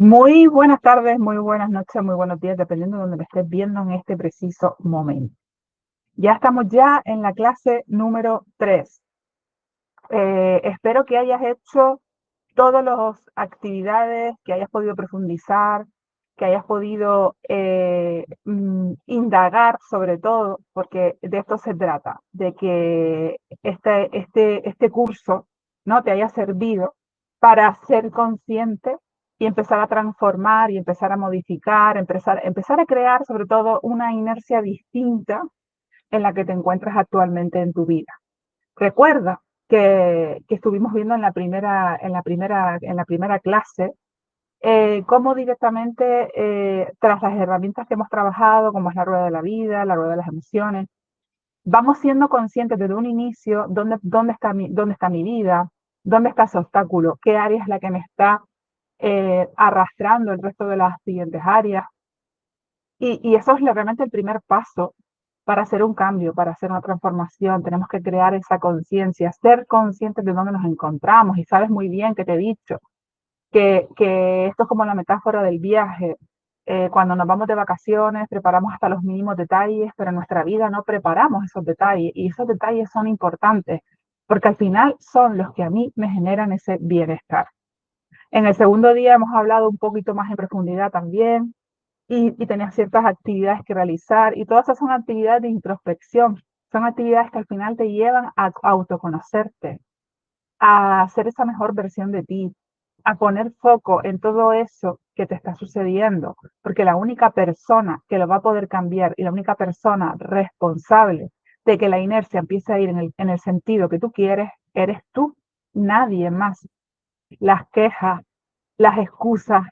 Muy buenas tardes, muy buenas noches, muy buenos días, dependiendo de donde me estés viendo en este preciso momento. Ya estamos ya en la clase número 3. Espero que hayas hecho todas las actividades, que hayas podido profundizar, que hayas podido indagar sobre todo, porque de esto se trata, de que este curso, ¿no?, te haya servido para ser consciente y empezar a transformar y empezar a modificar, empezar a crear sobre todo una inercia distinta en la que te encuentras actualmente en tu vida. Recuerda que estuvimos viendo en la primera clase cómo directamente, tras las herramientas que hemos trabajado, como es la rueda de la vida, la rueda de las emociones, vamos siendo conscientes desde un inicio dónde está mi vida, dónde está ese obstáculo, qué área es la que me está arrastrando el resto de las siguientes áreas. Y eso es realmente el primer paso para hacer un cambio, para hacer una transformación. Tenemos que crear esa conciencia, ser conscientes de dónde nos encontramos. Y sabes muy bien que te he dicho que esto es como la metáfora del viaje. Cuando nos vamos de vacaciones, preparamos hasta los mínimos detalles, pero en nuestra vida no preparamos esos detalles. Y esos detalles son importantes, porque al final son los que a mí me generan ese bienestar. En el segundo día hemos hablado un poquito más en profundidad también y tenías ciertas actividades que realizar y todas esas son actividades de introspección. Son actividades que al final te llevan a autoconocerte, a ser esa mejor versión de ti, a poner foco en todo eso que te está sucediendo, porque la única persona que lo va a poder cambiar y la única persona responsable de que la inercia empiece a ir en el sentido que tú quieres, eres tú, nadie más. Las quejas, las excusas,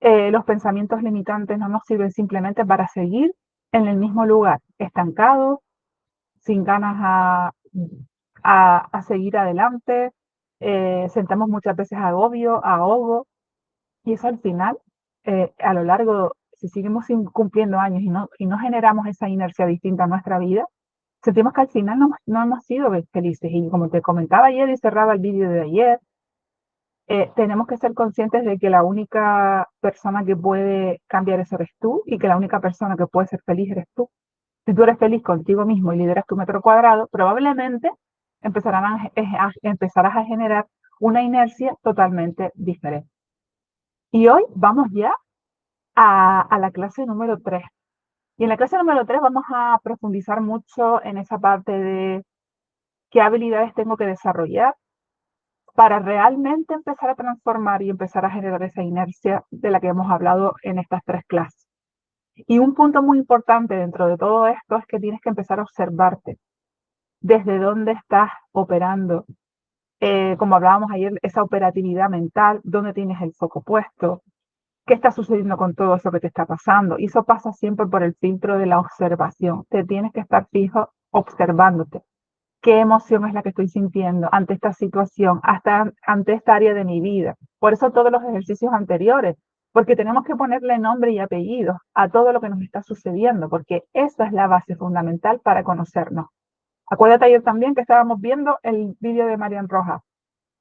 los pensamientos limitantes no nos sirven simplemente para seguir en el mismo lugar, estancados, sin ganas a seguir adelante, sentamos muchas veces agobio, ahogo, y eso al final, a lo largo, si seguimos cumpliendo años y no generamos esa inercia distinta en nuestra vida, sentimos que al final no hemos sido felices. Y como te comentaba ayer y cerraba el vídeo de ayer, tenemos que ser conscientes de que la única persona que puede cambiar eso eres tú y que la única persona que puede ser feliz eres tú. Si tú eres feliz contigo mismo y lideras tu metro cuadrado, probablemente empezarás a generar una inercia totalmente diferente. Y hoy vamos ya a la clase número 3. Y en la clase número 3 vamos a profundizar mucho en esa parte de qué habilidades tengo que desarrollar para realmente empezar a transformar y empezar a generar esa inercia de la que hemos hablado en estas 3 clases. Y un punto muy importante dentro de todo esto es que tienes que empezar a observarte desde dónde estás operando, como hablábamos ayer, esa operatividad mental, dónde tienes el foco puesto, qué está sucediendo con todo eso que te está pasando. Y eso pasa siempre por el filtro de la observación. Te tienes que estar fijo observándote. ¿Qué emoción es la que estoy sintiendo ante esta situación, hasta ante esta área de mi vida? Por eso todos los ejercicios anteriores, porque tenemos que ponerle nombre y apellido a todo lo que nos está sucediendo, porque esa es la base fundamental para conocernos. Acuérdate ayer también que estábamos viendo el vídeo de Marian Rojas.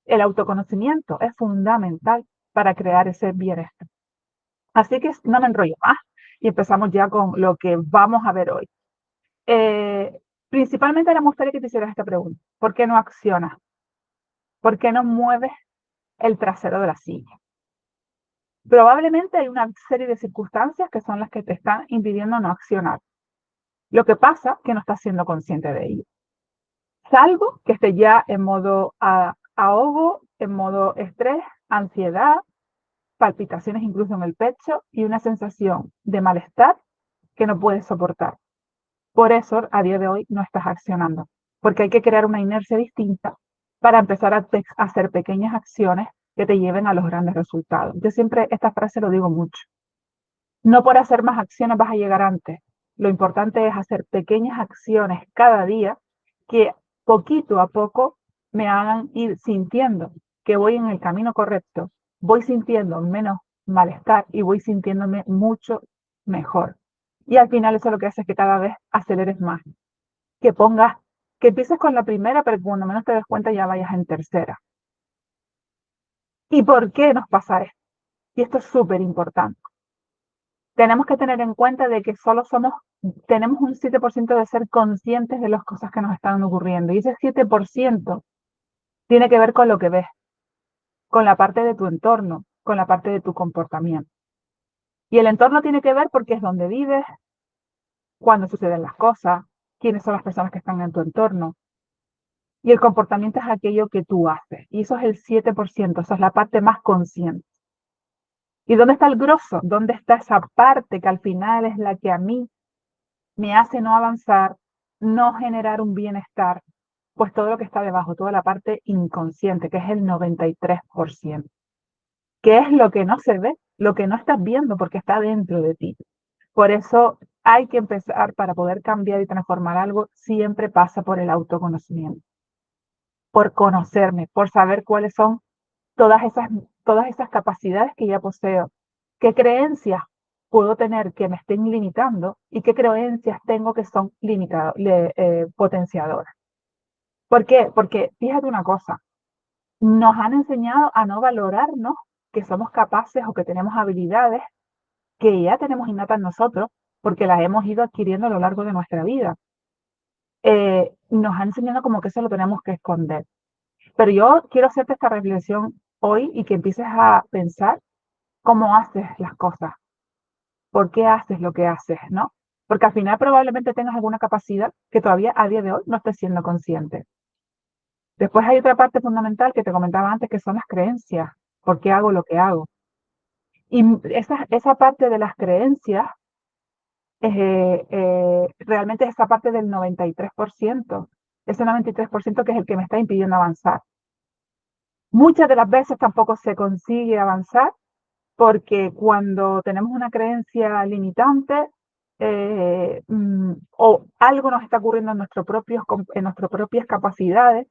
El autoconocimiento es fundamental para crear ese bienestar. Así que no me enrollo más y empezamos ya con lo que vamos a ver hoy. Eh, Principalmente me gustaría que te hicieras esta pregunta. ¿Por qué no accionas? ¿Por qué no mueves el trasero de la silla? Probablemente hay una serie de circunstancias que son las que te están impidiendo no accionar. Lo que pasa es que no estás siendo consciente de ello. Salvo que estés ya en modo ahogo, en modo estrés, ansiedad, palpitaciones incluso en el pecho y una sensación de malestar que no puedes soportar. Por eso, a día de hoy, no estás accionando, porque hay que crear una inercia distinta para empezar a hacer pequeñas acciones que te lleven a los grandes resultados. Yo siempre esta frase lo digo mucho. No por hacer más acciones vas a llegar antes. Lo importante es hacer pequeñas acciones cada día que poquito a poco me hagan ir sintiendo que voy en el camino correcto, voy sintiendo menos malestar y voy sintiéndome mucho mejor. Y al final eso lo que hace es que cada vez aceleres más, que pongas, que empieces con la primera, pero cuando menos te des cuenta ya vayas en tercera. ¿Y por qué nos pasa esto? Y esto es súper importante. Tenemos que tener en cuenta de que tenemos un 7% de ser conscientes de las cosas que nos están ocurriendo. Y ese 7% tiene que ver con lo que ves, con la parte de tu entorno, con la parte de tu comportamiento. Y el entorno tiene que ver porque es donde vives, cuándo suceden las cosas, quiénes son las personas que están en tu entorno. Y el comportamiento es aquello que tú haces. Y eso es el 7%, esa es la parte más consciente. ¿Y dónde está el grosso? ¿Dónde está esa parte que al final es la que a mí me hace no avanzar, no generar un bienestar? Pues todo lo que está debajo, toda la parte inconsciente, que es el 93%. ¿Qué es lo que no se ve? Lo que no estás viendo porque está dentro de ti. Por eso hay que empezar para poder cambiar y transformar algo, siempre pasa por el autoconocimiento, por conocerme, por saber cuáles son todas esas, todas esas capacidades que ya poseo, qué creencias puedo tener que me estén limitando y qué creencias tengo que son potenciadoras. ¿Por qué? Porque fíjate una cosa, nos han enseñado a no valorarnos, que somos capaces o que tenemos habilidades que ya tenemos innatas en nosotros, porque las hemos ido adquiriendo a lo largo de nuestra vida. Nos han enseñado como que eso lo tenemos que esconder. Pero yo quiero hacerte esta reflexión hoy y que empieces a pensar cómo haces las cosas, por qué haces lo que haces, ¿no? Porque al final probablemente tengas alguna capacidad que todavía a día de hoy no estés siendo consciente. Después hay otra parte fundamental que te comentaba antes, que son las creencias. ¿Por qué hago lo que hago? Y esa parte de las creencias, realmente es esa parte del 93%. Ese 93% que es el que me está impidiendo avanzar. Muchas de las veces tampoco se consigue avanzar porque cuando tenemos una creencia limitante o algo nos está ocurriendo en nuestras propias capacidades,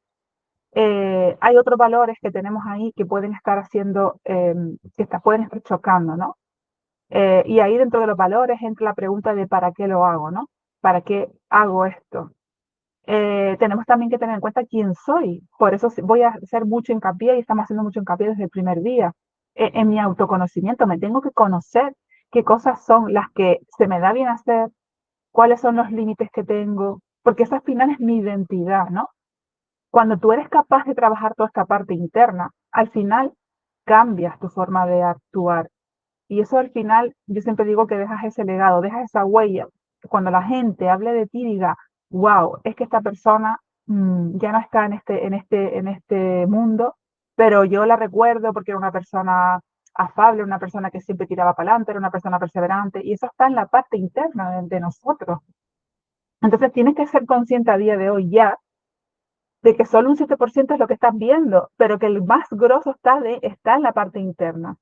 hay otros valores que tenemos ahí que pueden estar haciendo, pueden estar chocando, ¿no? Y ahí dentro de los valores entra la pregunta de ¿para qué lo hago, no? ¿Para qué hago esto? Tenemos también que tener en cuenta quién soy. Por eso voy a hacer mucho hincapié y estamos haciendo mucho hincapié desde el primer día en mi autoconocimiento. Me tengo que conocer qué cosas son las que se me da bien hacer, cuáles son los límites que tengo, porque eso al final es mi identidad, ¿no? Cuando tú eres capaz de trabajar toda esta parte interna, al final cambias tu forma de actuar. Y eso al final, yo siempre digo que dejas ese legado, dejas esa huella. Cuando la gente hable de ti, diga, wow, es que esta persona ya no está en este mundo, pero yo la recuerdo porque era una persona afable, una persona que siempre tiraba para adelante, era una persona perseverante, y eso está en la parte interna de nosotros. Entonces tienes que ser consciente a día de hoy ya de que solo un 7% es lo que estás viendo, pero que el más grosso está en la parte interna.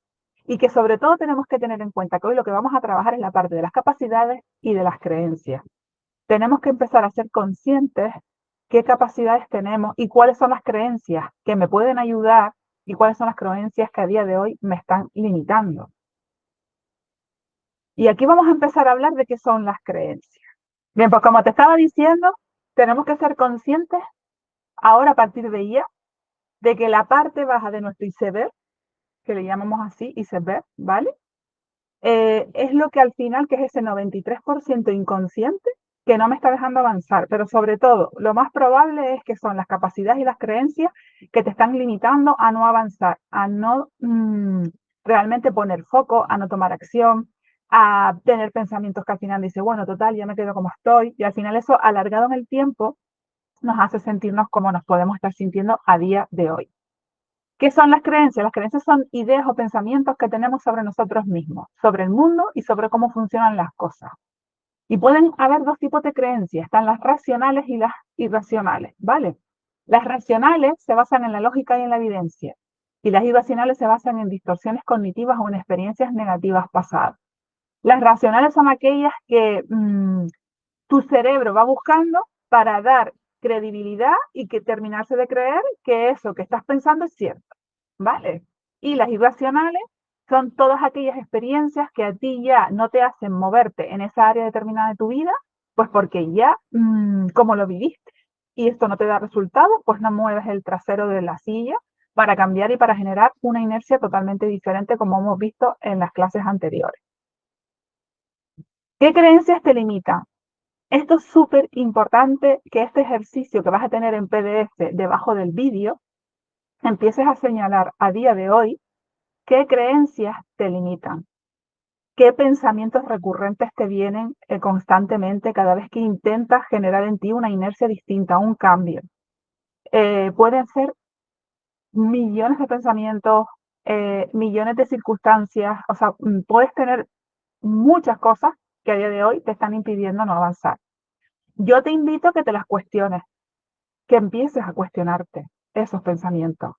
Y que sobre todo tenemos que tener en cuenta que hoy lo que vamos a trabajar es la parte de las capacidades y de las creencias. Tenemos que empezar a ser conscientes qué capacidades tenemos y cuáles son las creencias que me pueden ayudar y cuáles son las creencias que a día de hoy me están limitando. Y aquí vamos a empezar a hablar de qué son las creencias. Bien, pues como te estaba diciendo, tenemos que ser conscientes ahora a partir de ya de que la parte baja de nuestro iceberg, que le llamamos así, iceberg, ¿vale? Es lo que al final, que es ese 93% inconsciente, que no me está dejando avanzar, pero sobre todo, lo más probable es que son las capacidades y las creencias que te están limitando a no avanzar, a no realmente poner foco, a no tomar acción, a tener pensamientos que al final dice, bueno, total, ya me quedo como estoy, y al final eso alargado en el tiempo nos hace sentirnos como nos podemos estar sintiendo a día de hoy. ¿Qué son las creencias? Las creencias son ideas o pensamientos que tenemos sobre nosotros mismos, sobre el mundo y sobre cómo funcionan las cosas. Y pueden haber dos tipos de creencias, están las racionales y las irracionales, ¿vale? Las racionales se basan en la lógica y en la evidencia, y las irracionales se basan en distorsiones cognitivas o en experiencias negativas pasadas. Las racionales son aquellas que tu cerebro va buscando para dar credibilidad y que terminarse de creer que eso que estás pensando es cierto, ¿vale? Y las irracionales son todas aquellas experiencias que a ti ya no te hacen moverte en esa área determinada de tu vida, pues porque ya, como lo viviste y esto no te da resultado, pues no mueves el trasero de la silla, para cambiar y para generar una inercia totalmente diferente, como hemos visto en las clases anteriores. ¿Qué creencias te limitan? Esto es súper importante, que este ejercicio que vas a tener en PDF debajo del vídeo, empieces a señalar a día de hoy qué creencias te limitan, qué pensamientos recurrentes te vienen constantemente cada vez que intentas generar en ti una inercia distinta, un cambio. Pueden ser millones de pensamientos, millones de circunstancias, o sea, puedes tener muchas cosas que a día de hoy te están impidiendo no avanzar. Yo te invito a que te las cuestiones, que empieces a cuestionarte esos pensamientos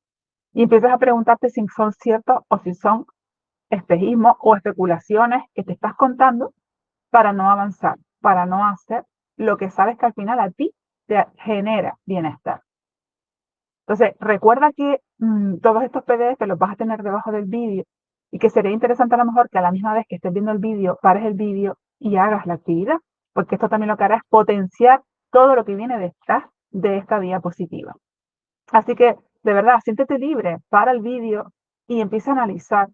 y empieces a preguntarte si son ciertos o si son espejismos o especulaciones que te estás contando para no avanzar, para no hacer lo que sabes que al final a ti te genera bienestar. Entonces, recuerda que todos estos PDF los vas a tener debajo del vídeo y que sería interesante a lo mejor que a la misma vez que estés viendo el vídeo, pares el vídeo y hagas la actividad, porque esto también lo que hará es potenciar todo lo que viene detrás de esta diapositiva. Así que, de verdad, siéntete libre, para el vídeo y empieza a analizar.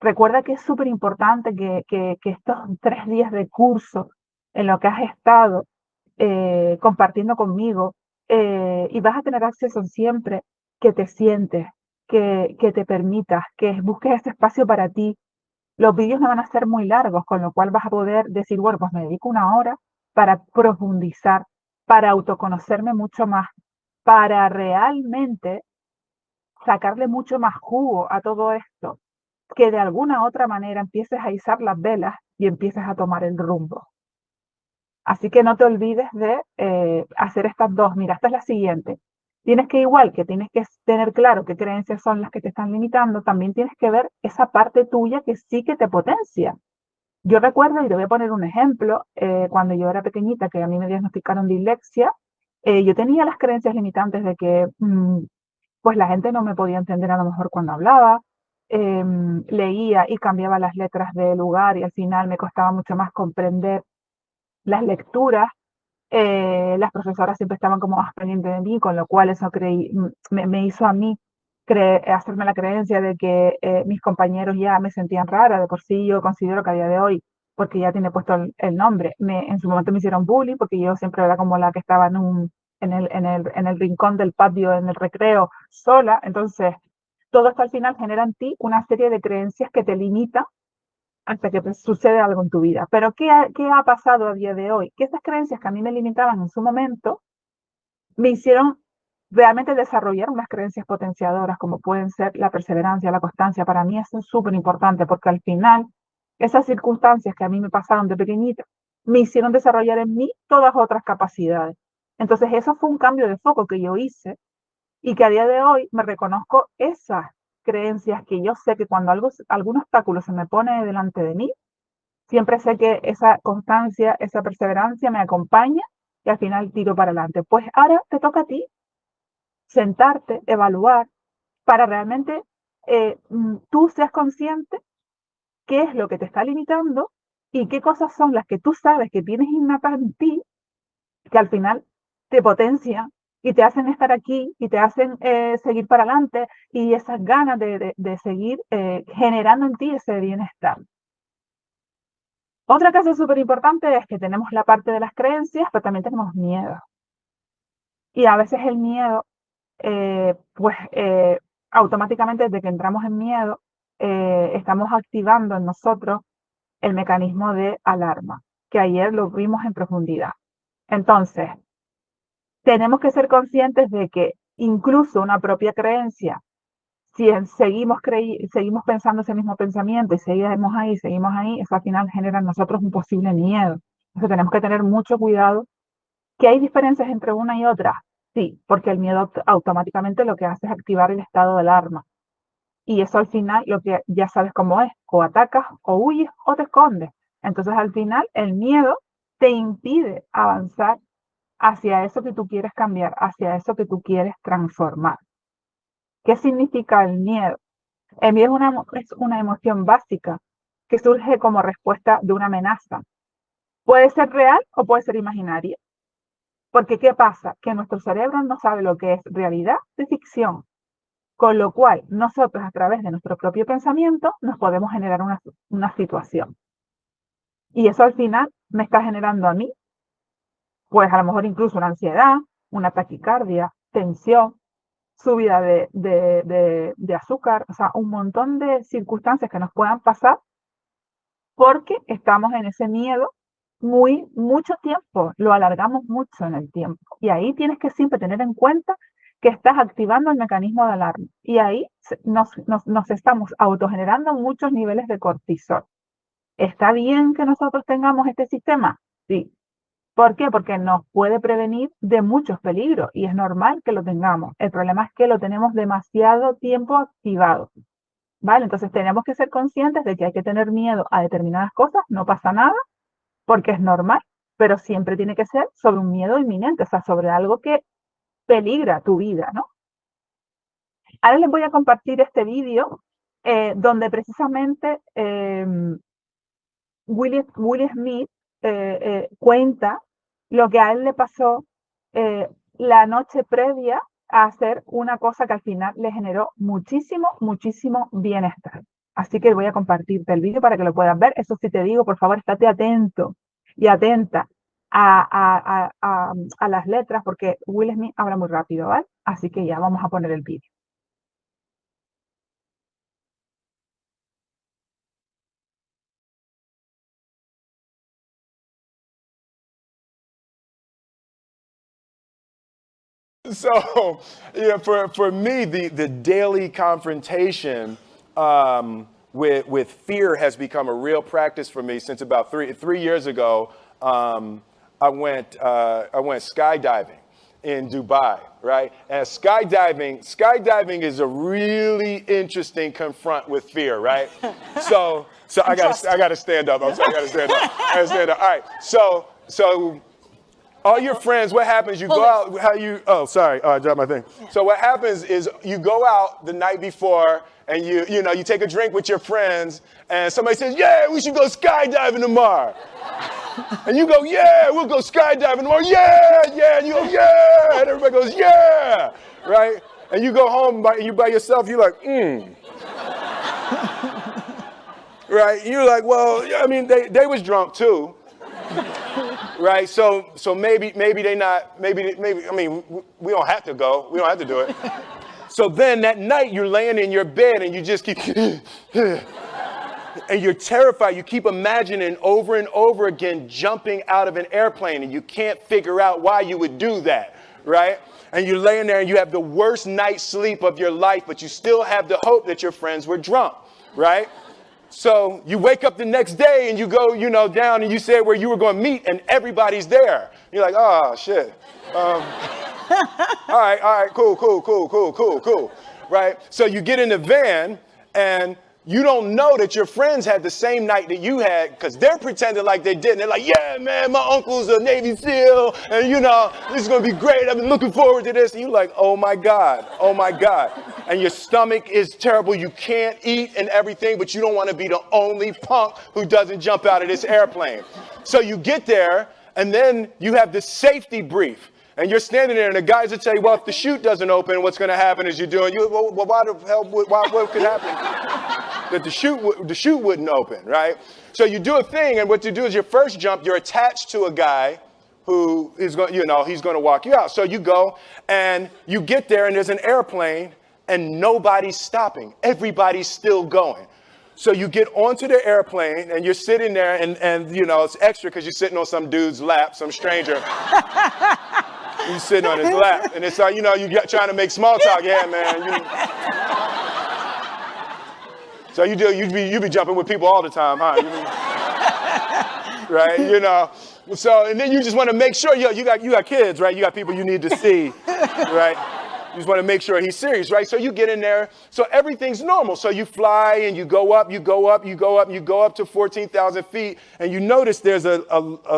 Recuerda que es súper importante que estos 3 días de curso en lo que has estado compartiendo conmigo y vas a tener acceso siempre que te sientes, que te permitas, que busques ese espacio para ti. Los vídeos no van a ser muy largos, con lo cual vas a poder decir, bueno, pues me dedico una hora para profundizar, para autoconocerme mucho más, para realmente sacarle mucho más jugo a todo esto, que de alguna otra manera empieces a izar las velas y empieces a tomar el rumbo. Así que no te olvides de hacer estas dos. Mira, esta es la siguiente. Tienes que, igual que tienes que tener claro qué creencias son las que te están limitando, también tienes que ver esa parte tuya que sí que te potencia. Yo recuerdo, y te voy a poner un ejemplo, cuando yo era pequeñita, que a mí me diagnosticaron dislexia, yo tenía las creencias limitantes de que pues la gente no me podía entender a lo mejor cuando hablaba, leía y cambiaba las letras de lugar y al final me costaba mucho más comprender las lecturas. Las profesoras siempre estaban como más pendientes de mí, con lo cual eso me hizo a mí hacerme la creencia de que mis compañeros ya me sentían rara. De por sí yo considero que a día de hoy, porque ya tiene puesto el nombre, en su momento me hicieron bullying porque yo siempre era como la que estaba en el rincón del patio, en el recreo, sola. Entonces, todo esto al final genera en ti una serie de creencias que te limitan hasta que sucede algo en tu vida. Pero ¿qué ha pasado a día de hoy? Que esas creencias que a mí me limitaban en su momento me hicieron realmente desarrollar unas creencias potenciadoras, como pueden ser la perseverancia, la constancia. Para mí eso es súper importante, porque al final esas circunstancias que a mí me pasaron de pequeñita me hicieron desarrollar en mí todas otras capacidades. Entonces eso fue un cambio de foco que yo hice y que a día de hoy me reconozco esas creencias, que yo sé que cuando algún obstáculo se me pone delante de mí, siempre sé que esa constancia, esa perseverancia me acompaña y al final tiro para adelante. Pues ahora te toca a ti sentarte, evaluar, para realmente tú seas consciente qué es lo que te está limitando y qué cosas son las que tú sabes que tienes innatas en ti, que al final te potencian y te hacen estar aquí y te hacen seguir para adelante y esas ganas de seguir generando en ti ese bienestar. Otra cosa súper importante es que tenemos la parte de las creencias, pero también tenemos miedo. Y a veces el miedo, pues automáticamente desde que entramos en miedo, estamos activando en nosotros el mecanismo de alarma, que ayer lo vimos en profundidad. Entonces, tenemos que ser conscientes de que incluso una propia creencia, si seguimos pensando ese mismo pensamiento y seguimos ahí, eso al final genera en nosotros un posible miedo. Entonces tenemos que tener mucho cuidado. ¿Que hay diferencias entre una y otra? Sí, porque el miedo automáticamente lo que hace es activar el estado de alarma. Y eso al final lo que ya sabes cómo es, o atacas, o huyes, o te escondes. Entonces al final el miedo te impide avanzar hacia eso que tú quieres cambiar, hacia eso que tú quieres transformar. ¿Qué significa el miedo? El miedo es una emoción básica que surge como respuesta de una amenaza. Puede ser real o puede ser imaginaria. Porque ¿qué pasa? Que nuestro cerebro no sabe lo que es realidad de ficción. Con lo cual, nosotros a través de nuestro propio pensamiento nos podemos generar una situación. Y eso al final me está generando a mí, pues a lo mejor incluso una ansiedad, una taquicardia, tensión, subida de azúcar, o sea, un montón de circunstancias que nos puedan pasar porque estamos en ese miedo mucho tiempo, lo alargamos mucho en el tiempo. Y ahí tienes que siempre tener en cuenta que estás activando el mecanismo de alarma. Y ahí nos estamos autogenerando muchos niveles de cortisol. ¿Está bien que nosotros tengamos este sistema? Sí. ¿Por qué? Porque nos puede prevenir de muchos peligros y es normal que lo tengamos. El problema es que lo tenemos demasiado tiempo activado. ¿Vale? Entonces tenemos que ser conscientes de que hay que tener miedo a determinadas cosas, no pasa nada, porque es normal, pero siempre tiene que ser sobre un miedo inminente, o sea, sobre algo que peligra tu vida, ¿no? Ahora les voy a compartir este vídeo donde precisamente Will Smith cuenta lo que a él le pasó la noche previa a hacer una cosa que al final le generó muchísimo bienestar. Así que voy a compartirte el vídeo para que lo puedas ver. Eso sí te digo, por favor, estate atento y atenta a las letras porque Will Smith habla muy rápido, ¿vale? Así que ya vamos a poner el vídeo. So, for me, the daily confrontation with fear has become a real practice for me since about three years ago. I went skydiving in Dubai, right? And skydiving is a really interesting confront with fear, right? So I gotta stand up. I'm sorry, I gotta stand up. I gotta stand up. All right. So. All your friends, what happens, you go out, I dropped my thing. Yeah. So what happens is you go out the night before and you take a drink with your friends and somebody says, yeah, we should go skydiving tomorrow. And you go, yeah, we'll go skydiving tomorrow. Yeah, and you go, yeah, and everybody goes, yeah, right? And you go home you by yourself, you're like, right? You're like, well, I mean, they was drunk too. Right, so maybe they not, maybe, I mean, we don't have to go, we don't have to do it. So then that night you're laying in your bed and you just keep, and you're terrified, you keep imagining over and over again jumping out of an airplane and you can't figure out why you would do that, right? And you're laying there and you have the worst night's sleep of your life, but you still have the hope that your friends were drunk, right? So you wake up the next day and you go, down and you say where you were going to meet and everybody's there. You're like, oh, shit. All right, cool. Right? So you get in the van and you don't know that your friends had the same night that you had because they're pretending like they didn't. They're like, yeah, man, my uncle's a Navy SEAL and, this is going to be great. I've been looking forward to this. And you're like, oh, my God. And your stomach is terrible. You can't eat and everything, but you don't want to be the only punk who doesn't jump out of this airplane. So you get there and then you have this safety brief. And you're standing there, and the guys will tell you, well, if the chute doesn't open, what's going to happen is well, why the hell, what could happen? That the chute wouldn't open, right? So you do a thing, and what you do is your first jump, you're attached to a guy who is going, he's going to walk you out. So you go, and you get there, and there's an airplane, and nobody's stopping. Everybody's still going. So you get onto the airplane, and you're sitting there, and it's extra because you're sitting on some dude's lap, some stranger. You're sitting on his lap, and it's like, you're trying to make small talk. Yeah, man. So you be jumping with people all the time, huh? Right? So, and then you just want to make sure, you got kids, right? You got people you need to see, right? You just want to make sure he's serious, right? So you get in there. So everything's normal. So you fly and you go up to 14,000 feet, and you notice there's a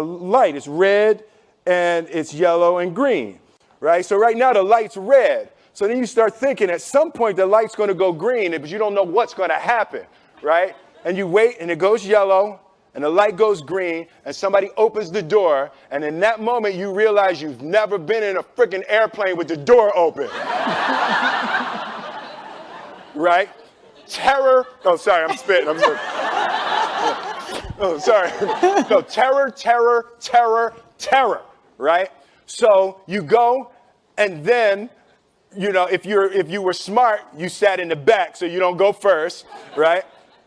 light. It's red. And it's yellow and green, right? So right now the light's red. So then you start thinking at some point the light's going to go green, but you don't know what's going to happen, right? And you wait and it goes yellow and the light goes green and somebody opens the door. And in that moment you realize you've never been in a freaking airplane with the door open. right? Terror, oh, sorry, I'm spitting, I'm sorry. Oh, sorry. No, terror, terror, terror, terror, right? So you go, and then, you know, if you were smart, you sat in the back so you don't go first, right?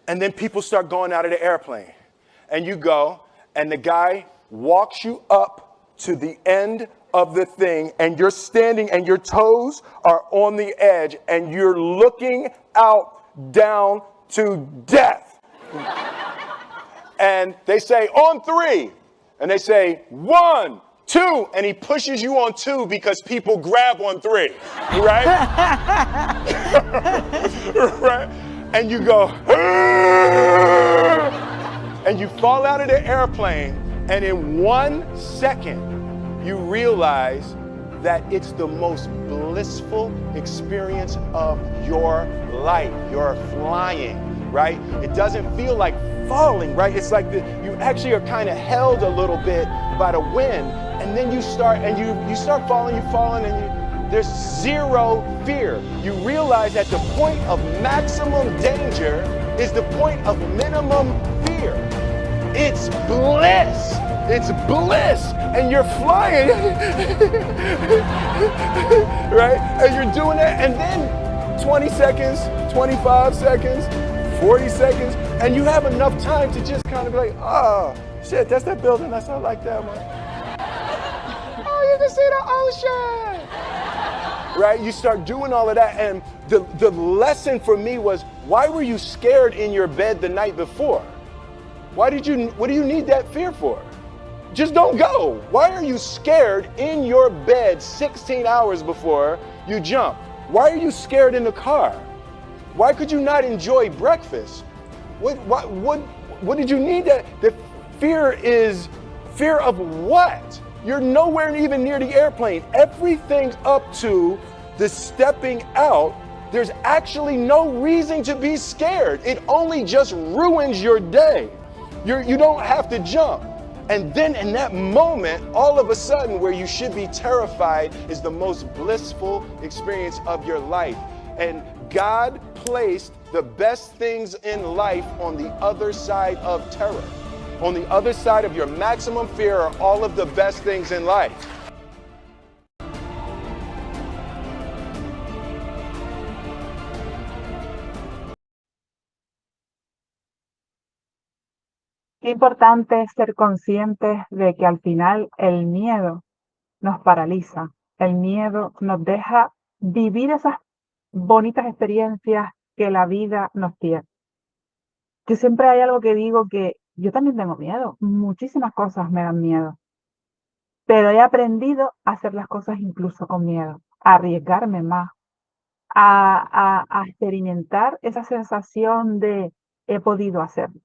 And then people start going out of the airplane. And you go, and the guy walks you up to the end of the thing, and you're standing and your toes are on the edge, and you're looking out down to death. And they say, on 3. And they say, 1, 2. And he pushes you on 2 because people grab on 3. Right? Right? And you go, and you fall out of the airplane. And in 1 second, you realize that it's the most blissful experience of your life. You're flying, right? It doesn't feel like falling, right? It's like you actually are kind of held a little bit by the wind, and then you start falling, and there's zero fear. You realize that the point of maximum danger is the point of minimum fear. It's bliss. It's bliss, and you're flying, right? And you're doing that, and then 20 seconds, 25 seconds, 40 seconds, and you have enough time to just kind of be like, oh, shit, that's that building. That's not like that one. Oh, you can see the ocean. Right? You start doing all of that, and the lesson for me was, why were you scared in your bed the night before? What do you need that fear for? Just don't go. Why are you scared in your bed 16 hours before you jump? Why are you scared in the car? Why could you not enjoy breakfast? What did you need that? The fear is fear of what? You're nowhere even near the airplane. Everything up to the stepping out, there's actually no reason to be scared. It only just ruins your day. You don't have to jump. And then in that moment, all of a sudden, where you should be terrified is the most blissful experience of your life. And God placed the best things in life on the other side of terror. On the other side of your maximum fear are all of the best things in life. Qué importante es ser conscientes de que al final el miedo nos paraliza. El miedo nos deja vivir esas bonitas experiencias que la vida nos tiene. Yo siempre hay algo que digo, que yo también tengo miedo. Muchísimas cosas me dan miedo. Pero he aprendido a hacer las cosas incluso con miedo, a arriesgarme más, a experimentar esa sensación de he podido hacerlo.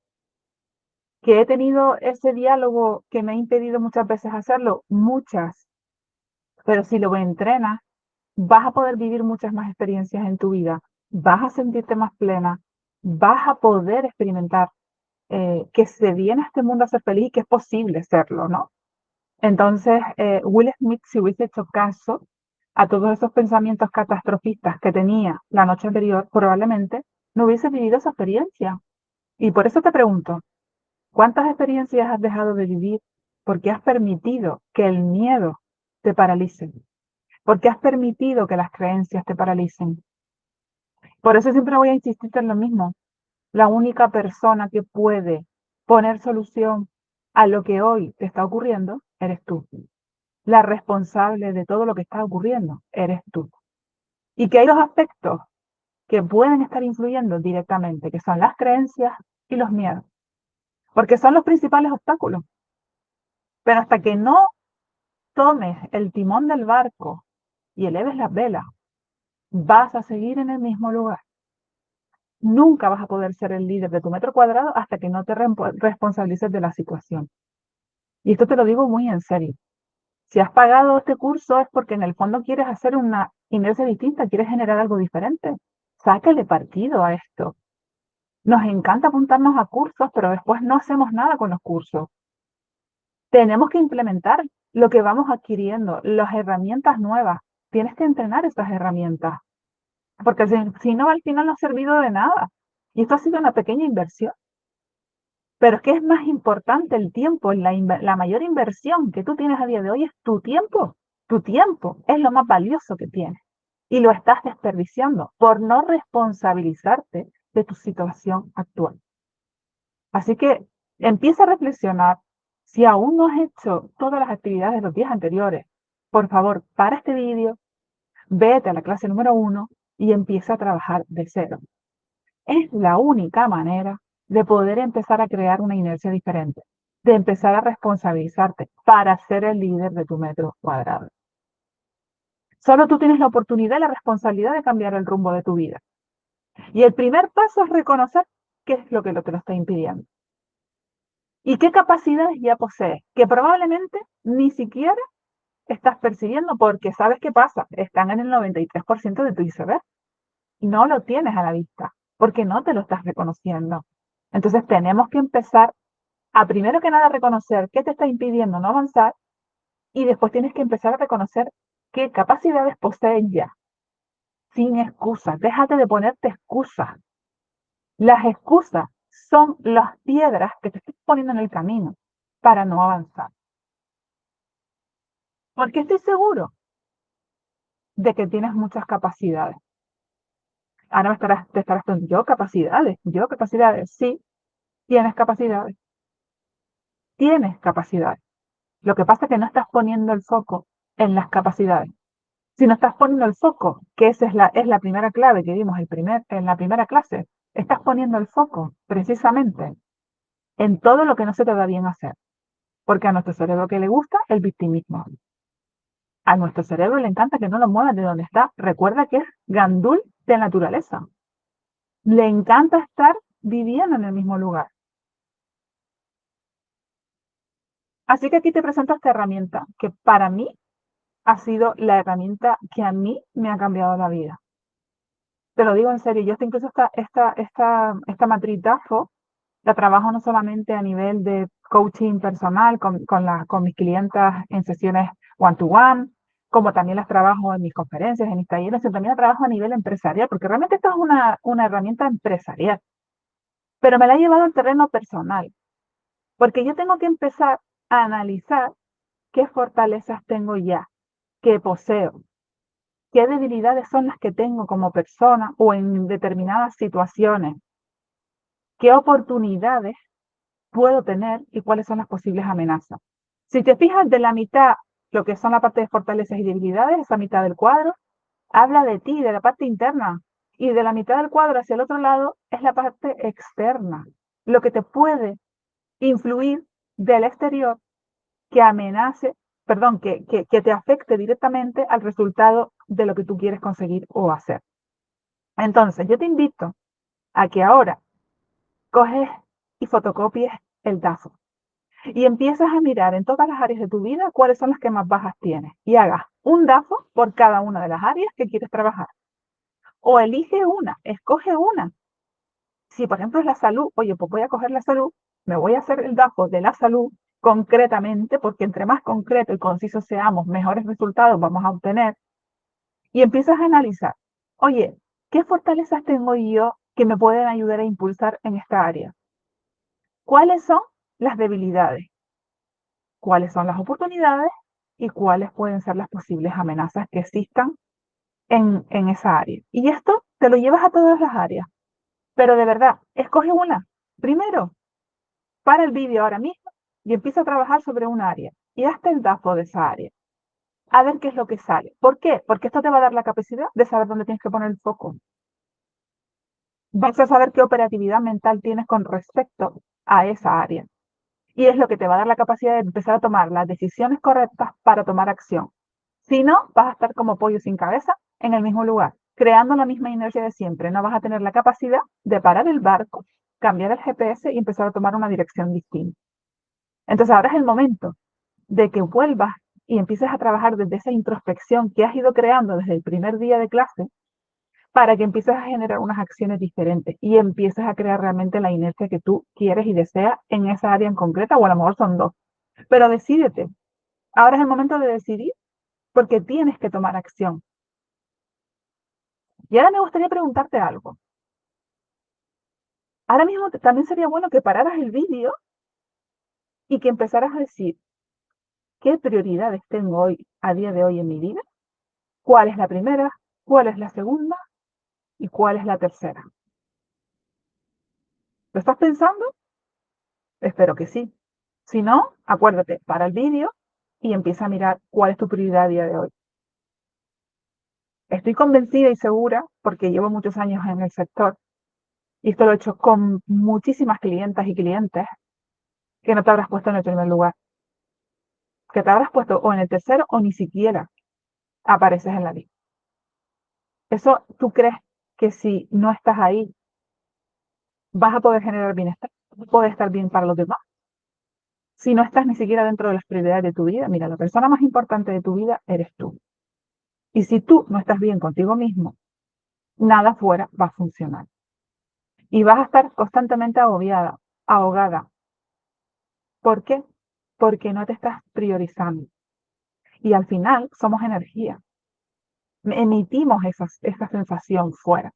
Que he tenido ese diálogo que me ha impedido muchas veces hacerlo, muchas, pero si lo entrenas, vas a poder vivir muchas más experiencias en tu vida, vas a sentirte más plena, vas a poder experimentar que se viene a este mundo a ser feliz y que es posible serlo, ¿no? Entonces, Will Smith, si hubiese hecho caso a todos esos pensamientos catastrofistas que tenía la noche anterior, probablemente no hubiese vivido esa experiencia. Y por eso te pregunto, ¿cuántas experiencias has dejado de vivir porque has permitido que el miedo te paralice? Porque has permitido que las creencias te paralicen. Por eso siempre voy a insistir en lo mismo. La única persona que puede poner solución a lo que hoy te está ocurriendo eres tú. La responsable de todo lo que está ocurriendo eres tú. Y que hay dos aspectos que pueden estar influyendo directamente, que son las creencias y los miedos. Porque son los principales obstáculos. Pero hasta que no tomes el timón del barco y eleves las velas, vas a seguir en el mismo lugar. Nunca vas a poder ser el líder de tu metro cuadrado hasta que no te responsabilices de la situación. Y esto te lo digo muy en serio. Si has pagado este curso es porque en el fondo quieres hacer una inercia distinta, quieres generar algo diferente. Sácale partido a esto. Nos encanta apuntarnos a cursos, pero después no hacemos nada con los cursos. Tenemos que implementar lo que vamos adquiriendo, las herramientas nuevas. Tienes que entrenar esas herramientas. porque si no, al final no ha servido de nada. Y esto ha sido una pequeña inversión. Pero es que es más importante el tiempo, la mayor inversión que tú tienes a día de hoy es tu tiempo. Tu tiempo es lo más valioso que tienes y lo estás desperdiciando por no responsabilizarte de tu situación actual. Así que empieza a reflexionar. Si aún no has hecho todas las actividades de los días anteriores, por favor, para este vídeo, vete a la clase número 1 y empieza a trabajar de cero. Es la única manera de poder empezar a crear una inercia diferente, de empezar a responsabilizarte para ser el líder de tu metro cuadrado. Solo tú tienes la oportunidad y la responsabilidad de cambiar el rumbo de tu vida. Y el primer paso es reconocer qué es lo que te lo está impidiendo. ¿Y qué capacidades ya posees? Que probablemente ni siquiera estás percibiendo porque sabes qué pasa. Están en el 93% de tu iceberg. No lo tienes a la vista porque no te lo estás reconociendo. Entonces tenemos que empezar a primero que nada reconocer qué te está impidiendo no avanzar y después tienes que empezar a reconocer qué capacidades posees ya. Sin excusas. Déjate de ponerte excusas. Las excusas son las piedras que te estás poniendo en el camino para no avanzar. Porque estoy seguro de que tienes muchas capacidades. Ahora te estarás preguntando, yo capacidades, sí, tienes capacidades, tienes capacidades. Lo que pasa es que no estás poniendo el foco en las capacidades. Si no estás poniendo el foco, que esa es la primera clave que vimos en la primera clase, estás poniendo el foco precisamente en todo lo que no se te da bien hacer. Porque a nuestro cerebro que le gusta el victimismo. A nuestro cerebro le encanta que no lo muevas de donde está. Recuerda que es gandul de naturaleza. Le encanta estar viviendo en el mismo lugar. Así que aquí te presento esta herramienta que para mí ha sido la herramienta que a mí me ha cambiado la vida. Te lo digo en serio, yo incluso esta matriz DAFO la trabajo no solamente a nivel de coaching personal con mis clientas en sesiones one-to-one, como también las trabajo en mis conferencias, en mis talleres, sino también la trabajo a nivel empresarial, porque realmente esto es una herramienta empresarial. Pero me la he llevado al terreno personal, porque yo tengo que empezar a analizar qué fortalezas tengo ya, qué poseo, qué debilidades son las que tengo como persona o en determinadas situaciones, qué oportunidades puedo tener y cuáles son las posibles amenazas. Si te fijas de la mitad, lo que son la parte de fortalezas y debilidades, esa mitad del cuadro, habla de ti, de la parte interna. Y de la mitad del cuadro hacia el otro lado es la parte externa, lo que te puede influir del exterior que amenace, perdón, que te afecte directamente al resultado de lo que tú quieres conseguir o hacer. Entonces, yo te invito a que ahora coges y fotocopies el DAFO y empiezas a mirar en todas las áreas de tu vida cuáles son las que más bajas tienes y hagas un DAFO por cada una de las áreas que quieres trabajar. O elige una, escoge una. Si por ejemplo es la salud, oye, pues voy a coger la salud, me voy a hacer el DAFO de la salud concretamente, porque entre más concreto y conciso seamos, mejores resultados vamos a obtener. Y empiezas a analizar, oye, ¿qué fortalezas tengo yo que me pueden ayudar a impulsar en esta área? ¿Cuáles son las debilidades? ¿Cuáles son las oportunidades? Y cuáles pueden ser las posibles amenazas que existan en esa área. Y esto te lo llevas a todas las áreas. Pero de verdad, escoge una. Primero, para el vídeo ahora mismo y empieza a trabajar sobre un área. Y hazte el DAFO de esa área. A ver qué es lo que sale. ¿Por qué? Porque esto te va a dar la capacidad de saber dónde tienes que poner el foco. Vas a saber qué operatividad mental tienes con respecto a esa área. Y es lo que te va a dar la capacidad de empezar a tomar las decisiones correctas para tomar acción. Si no, vas a estar como pollo sin cabeza en el mismo lugar, creando la misma inercia de siempre. No vas a tener la capacidad de parar el barco, cambiar el GPS y empezar a tomar una dirección distinta. Entonces ahora es el momento de que vuelvas y empieces a trabajar desde esa introspección que has ido creando desde el primer día de clase para que empieces a generar unas acciones diferentes y empieces a crear realmente la inercia que tú quieres y deseas en esa área en concreta, o a lo mejor son dos. Pero decídete. Ahora es el momento de decidir porque tienes que tomar acción. Y ahora me gustaría preguntarte algo. Ahora mismo también sería bueno que pararas el vídeo y que empezaras a decir qué prioridades tengo hoy, a día de hoy en mi vida, cuál es la primera, cuál es la segunda y cuál es la tercera. ¿Lo estás pensando? Espero que sí. Si no, acuérdate, para el vídeo y empieza a mirar cuál es tu prioridad a día de hoy. Estoy convencida y segura, porque llevo muchos años en el sector, y esto lo he hecho con muchísimas clientas y clientes, que no te habrás puesto en el primer lugar, que te habrás puesto o en el tercero o ni siquiera apareces en la lista. Eso, ¿tú crees que si no estás ahí vas a poder generar bienestar? ¿Poder estar bien para los demás? Si no estás ni siquiera dentro de las prioridades de tu vida, mira, la persona más importante de tu vida eres tú. Y si tú no estás bien contigo mismo, nada fuera va a funcionar. Y vas a estar constantemente agobiada, ahogada. ¿Por qué? Porque no te estás priorizando. Y al final somos energía. Emitimos esa sensación fuera.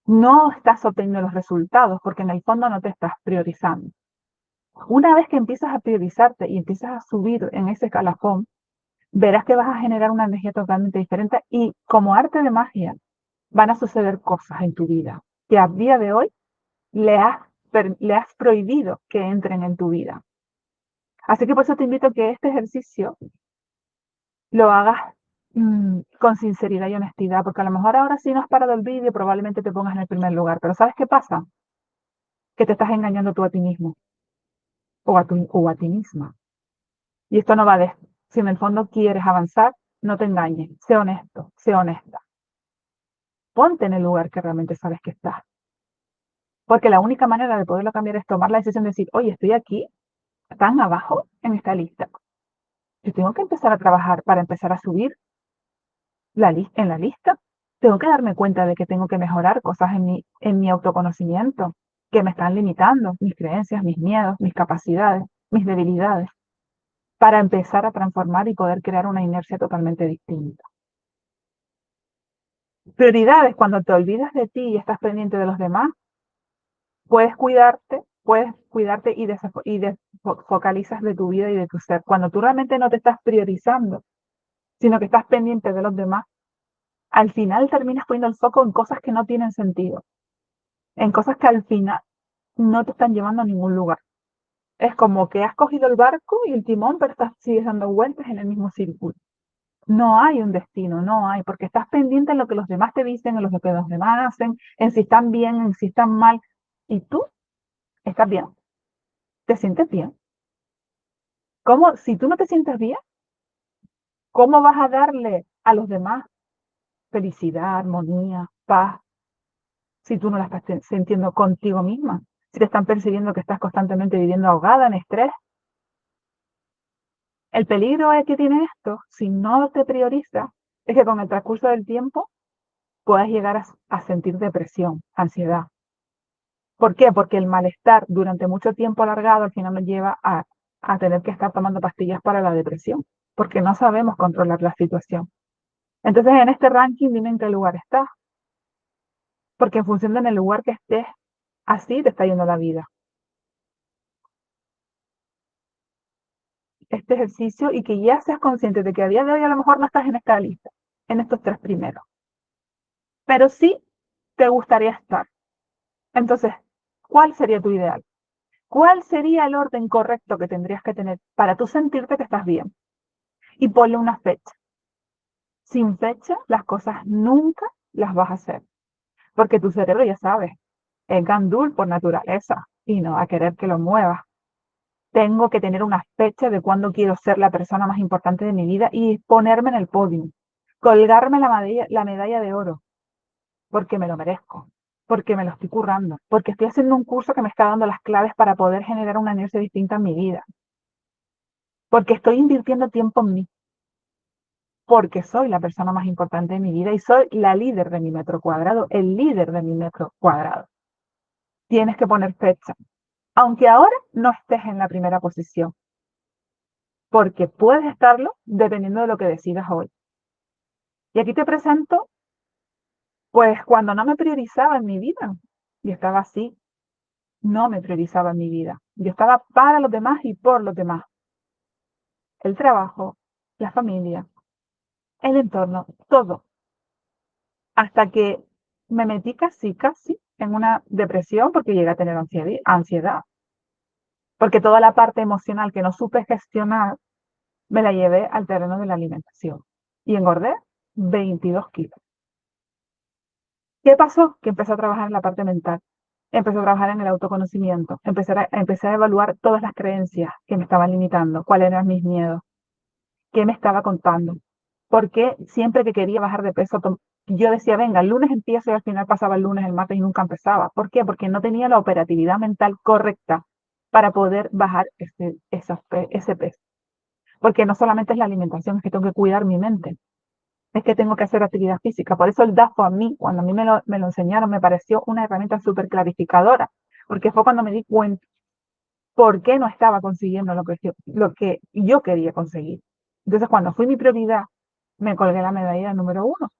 No estás obteniendo los resultados porque en el fondo no te estás priorizando. Una vez que empiezas a priorizarte y empiezas a subir en ese escalafón, verás que vas a generar una energía totalmente diferente y como arte de magia van a suceder cosas en tu vida que a día de hoy le has prohibido que entren en tu vida. Así que por eso te invito a que este ejercicio lo hagas con sinceridad y honestidad, porque a lo mejor ahora sí no has parado el vídeo, probablemente te pongas en el primer lugar, pero ¿sabes qué pasa? Que te estás engañando tú a ti mismo o a ti misma. Y esto no va de esto. Si en el fondo quieres avanzar, no te engañes, sé honesto, sé honesta. Ponte en el lugar que realmente sabes que estás. Porque la única manera de poderlo cambiar es tomar la decisión de decir, oye, estoy aquí, tan abajo en esta lista. Yo tengo que empezar a trabajar para empezar a subir en la lista. Tengo que darme cuenta de que tengo que mejorar cosas en mi autoconocimiento que me están limitando, mis creencias, mis miedos, mis capacidades, mis debilidades, para empezar a transformar y poder crear una inercia totalmente distinta. Prioridades, cuando te olvidas de ti y estás pendiente de los demás, puedes cuidarte y focalizas de tu vida y de tu ser. Cuando tú realmente no te estás priorizando, sino que estás pendiente de los demás, al final terminas poniendo el foco en cosas que no tienen sentido, en cosas que al final no te están llevando a ningún lugar. Es como que has cogido el barco y el timón, pero sigues dando vueltas en el mismo círculo. No hay un destino, no hay, porque estás pendiente en lo que los demás te dicen, en lo que los demás hacen, en si están bien, en si están mal. Y tú estás bien, te sientes bien. ¿Cómo, si tú no te sientes bien, cómo vas a darle a los demás felicidad, armonía, paz, si tú no la estás sintiendo contigo misma? Si te están percibiendo que estás constantemente viviendo ahogada en estrés. El peligro es que tiene esto, si no te priorizas, es que con el transcurso del tiempo puedas llegar a sentir depresión, ansiedad. ¿Por qué? Porque el malestar durante mucho tiempo alargado al final nos lleva a tener que estar tomando pastillas para la depresión, porque no sabemos controlar la situación. Entonces, en este ranking, dime en qué lugar estás, porque en función de en el lugar que estés, así te está yendo la vida. Este ejercicio y que ya seas consciente de que a día de hoy a lo mejor no estás en esta lista, en estos tres primeros, pero sí te gustaría estar. Entonces, ¿cuál sería tu ideal? ¿Cuál sería el orden correcto que tendrías que tener para tú sentirte que estás bien? Y ponle una fecha. Sin fecha, las cosas nunca las vas a hacer, porque tu cerebro ya sabe, es gandul por naturaleza y no va a querer que lo muevas. Tengo que tener una fecha de cuándo quiero ser la persona más importante de mi vida y ponerme en el podio, colgarme la medalla de oro, porque me lo merezco, porque me lo estoy currando, porque estoy haciendo un curso que me está dando las claves para poder generar una inercia distinta en mi vida, porque estoy invirtiendo tiempo en mí, porque soy la persona más importante de mi vida y soy la líder de mi metro cuadrado, el líder de mi metro cuadrado. Tienes que poner fecha, aunque ahora no estés en la primera posición, porque puedes estarlo dependiendo de lo que decidas hoy. Y aquí te presento Pues cuando no me priorizaba en mi vida, y estaba así, no me priorizaba en mi vida. Yo estaba para los demás y por los demás. El trabajo, la familia, el entorno, todo. Hasta que me metí casi en una depresión porque llegué a tener ansiedad. Porque toda la parte emocional que no supe gestionar, me la llevé al terreno de la alimentación. Y engordé 22 kilos. ¿Qué pasó? Que empecé a trabajar en la parte mental. Empecé a trabajar en el autoconocimiento. Empecé a evaluar todas las creencias que me estaban limitando, cuáles eran mis miedos, qué me estaba contando. Porque siempre que quería bajar de peso, yo decía, venga, el lunes empiezo y al final pasaba el lunes, el martes y nunca empezaba. ¿Por qué? Porque no tenía la operatividad mental correcta para poder bajar ese peso. Porque no solamente es la alimentación, es que tengo que cuidar mi mente, es que tengo que hacer actividad física. Por eso el DAFO a mí, cuando a mí me lo enseñaron, me pareció una herramienta súper clarificadora, porque fue cuando me di cuenta por qué no estaba consiguiendo lo que yo quería conseguir. Entonces, cuando fui mi prioridad, me colgué la medalla número uno.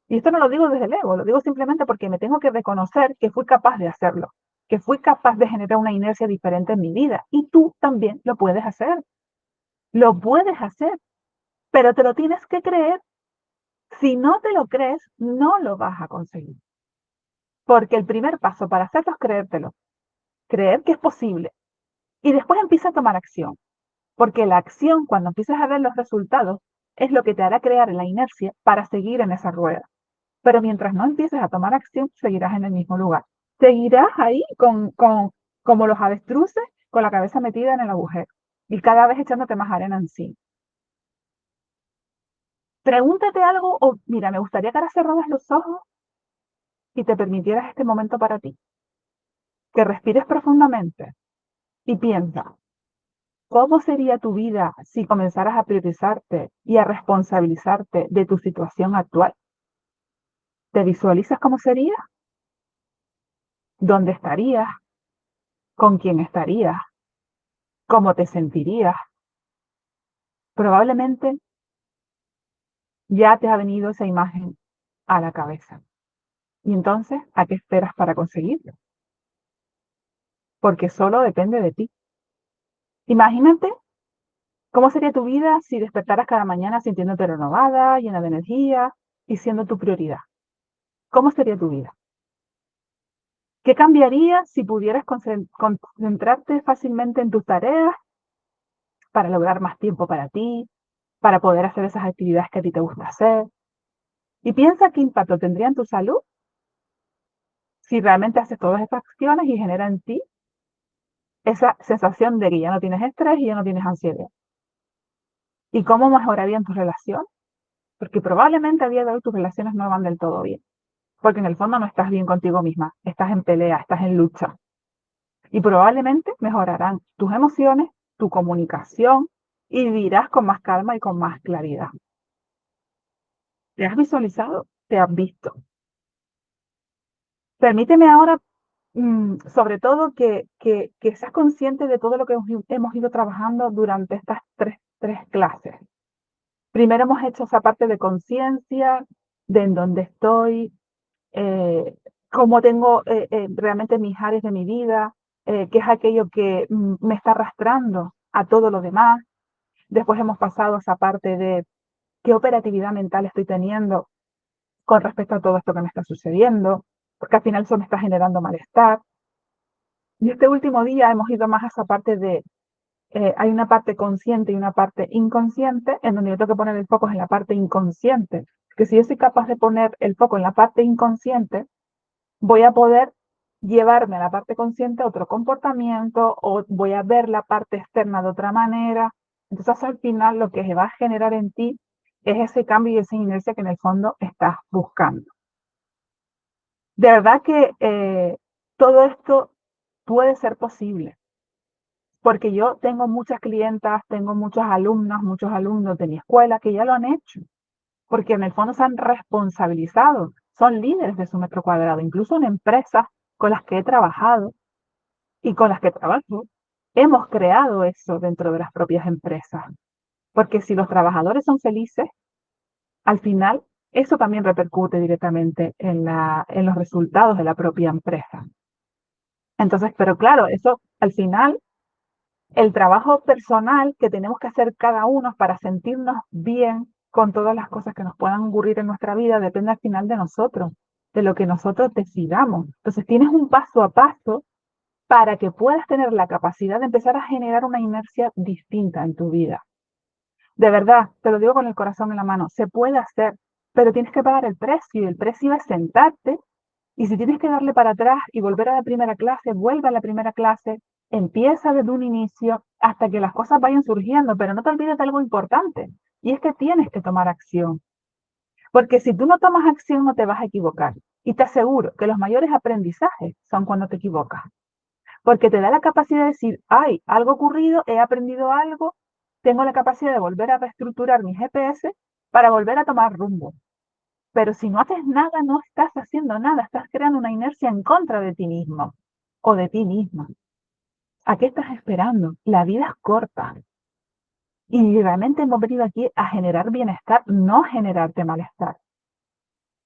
Y esto no lo digo desde el ego, lo digo simplemente porque me tengo que reconocer que fui capaz de hacerlo, que fui capaz de generar una inercia diferente en mi vida. Y tú también lo puedes hacer, pero te lo tienes que creer. Si no te lo crees, no lo vas a conseguir. Porque el primer paso para hacerlo es creértelo, creer que es posible. Y después empieza a tomar acción. Porque la acción, cuando empiezas a ver los resultados, es lo que te hará crear la inercia para seguir en esa rueda. Pero mientras no empieces a tomar acción, seguirás en el mismo lugar. Seguirás ahí como los avestruces, con la cabeza metida en el agujero. Y cada vez echándote más arena encima. Pregúntate algo o mira, me gustaría que ahora cerraras los ojos y te permitieras este momento para ti. Que respires profundamente y piensa, ¿cómo sería tu vida si comenzaras a priorizarte y a responsabilizarte de tu situación actual? ¿Te visualizas cómo sería? ¿Dónde estarías? ¿Con quién estarías? ¿Cómo te sentirías? Probablemente ya te ha venido esa imagen a la cabeza. Y entonces, ¿a qué esperas para conseguirlo? Porque solo depende de ti. Imagínate cómo sería tu vida si despertaras cada mañana sintiéndote renovada, llena de energía y siendo tu prioridad. ¿Cómo sería tu vida? ¿Qué cambiaría si pudieras concentrarte fácilmente en tus tareas para lograr más tiempo para ti, para poder hacer esas actividades que a ti te gusta hacer? Y piensa qué impacto tendría en tu salud si realmente haces todas estas acciones y genera en ti esa sensación de que ya no tienes estrés y ya no tienes ansiedad. ¿Y cómo mejorarían tus relaciones? Porque probablemente a día de hoy tus relaciones no van del todo bien. Porque en el fondo no estás bien contigo misma, estás en pelea, estás en lucha. Y probablemente mejorarán tus emociones, tu comunicación y vivirás con más calma y con más claridad. ¿Te has visualizado? ¿Te has visto? Permíteme ahora, sobre todo, que seas consciente de todo lo que hemos ido trabajando durante estas tres clases. Primero hemos hecho esa parte de conciencia, de en dónde estoy, cómo tengo realmente mis áreas de mi vida, qué es aquello que me está arrastrando a todo lo demás. Después hemos pasado a esa parte de qué operatividad mental estoy teniendo con respecto a todo esto que me está sucediendo, porque al final eso me está generando malestar. Y este último día hemos ido más a esa parte de, hay una parte consciente y una parte inconsciente, en donde yo tengo que poner el foco en la parte inconsciente. Que si yo soy capaz de poner el foco en la parte inconsciente, voy a poder llevarme a la parte consciente a otro comportamiento o voy a ver la parte externa de otra manera. Entonces al final lo que se va a generar en ti es ese cambio y esa inercia que en el fondo estás buscando. De verdad que todo esto puede ser posible, porque yo tengo muchas clientas, tengo muchas alumnas, muchos alumnos de mi escuela que ya lo han hecho, porque en el fondo se han responsabilizado, son líderes de su metro cuadrado, incluso en empresas con las que he trabajado y con las que trabajo, hemos creado eso dentro de las propias empresas, porque si los trabajadores son felices, al final eso también repercute directamente en los resultados de la propia empresa. Entonces, pero claro, eso al final, el trabajo personal que tenemos que hacer cada uno para sentirnos bien con todas las cosas que nos puedan ocurrir en nuestra vida depende al final de nosotros, de lo que nosotros decidamos. Entonces, tienes un paso a paso para que puedas tener la capacidad de empezar a generar una inercia distinta en tu vida. De verdad, te lo digo con el corazón en la mano, se puede hacer, pero tienes que pagar el precio y el precio es sentarte y si tienes que darle para atrás y volver a la primera clase, vuelve a la primera clase, empieza desde un inicio hasta que las cosas vayan surgiendo, pero no te olvides de algo importante y es que tienes que tomar acción, porque si tú no tomas acción no te vas a equivocar y te aseguro que los mayores aprendizajes son cuando te equivocas porque te da la capacidad de decir, ay, algo ocurrido, he aprendido algo, tengo la capacidad de volver a reestructurar mi GPS para volver a tomar rumbo. Pero si no haces nada, no estás haciendo nada, estás creando una inercia en contra de ti mismo o de ti misma. ¿A qué estás esperando? La vida es corta. Y realmente hemos venido aquí a generar bienestar, no generarte malestar.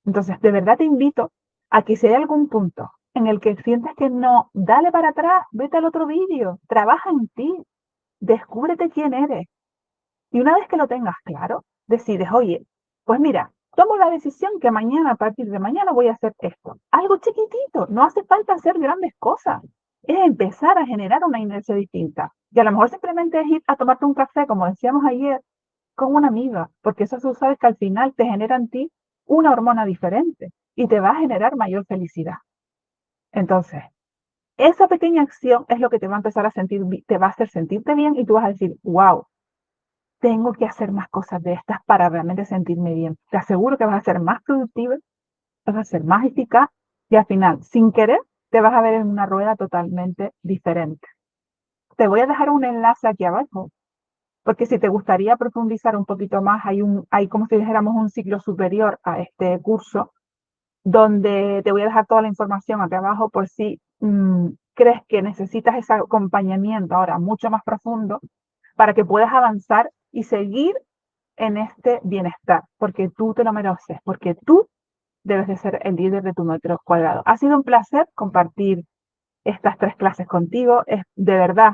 Entonces, de verdad te invito a que si hay algún punto en el que sientes que no, dale para atrás, vete al otro vídeo, trabaja en ti, descúbrete quién eres. Y una vez que lo tengas claro, decides, oye, pues mira, tomo la decisión que mañana, a partir de mañana voy a hacer esto. Algo chiquitito, no hace falta hacer grandes cosas. Es empezar a generar una inercia distinta. Y a lo mejor simplemente es ir a tomarte un café, como decíamos ayer, con una amiga, porque eso tú sabes que al final te genera en ti una hormona diferente y te va a generar mayor felicidad. Entonces, esa pequeña acción es lo que te va a empezar a sentir, te va a hacer sentirte bien y tú vas a decir, wow, tengo que hacer más cosas de estas para realmente sentirme bien. Te aseguro que vas a ser más productiva, vas a ser más eficaz y al final, sin querer, te vas a ver en una rueda totalmente diferente. Te voy a dejar un enlace aquí abajo, porque si te gustaría profundizar un poquito más, hay como si dijéramos un ciclo superior a este curso, donde te voy a dejar toda la información aquí abajo por si crees que necesitas ese acompañamiento ahora mucho más profundo para que puedas avanzar y seguir en este bienestar, porque tú te lo mereces, porque tú debes de ser el líder de tu metro cuadrado. Ha sido un placer compartir estas 3 clases contigo, es de verdad,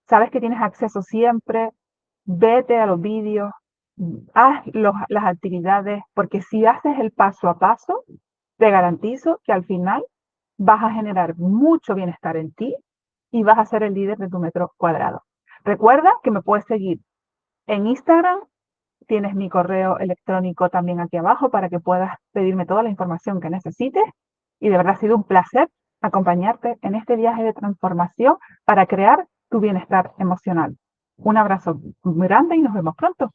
sabes que tienes acceso siempre, vete a los vídeos, haz las actividades, porque si haces el paso a paso, te garantizo que al final vas a generar mucho bienestar en ti y vas a ser el líder de tu metro cuadrado. Recuerda que me puedes seguir en Instagram, tienes mi correo electrónico también aquí abajo para que puedas pedirme toda la información que necesites y de verdad ha sido un placer acompañarte en este viaje de transformación para crear tu bienestar emocional. Un abrazo muy grande y nos vemos pronto.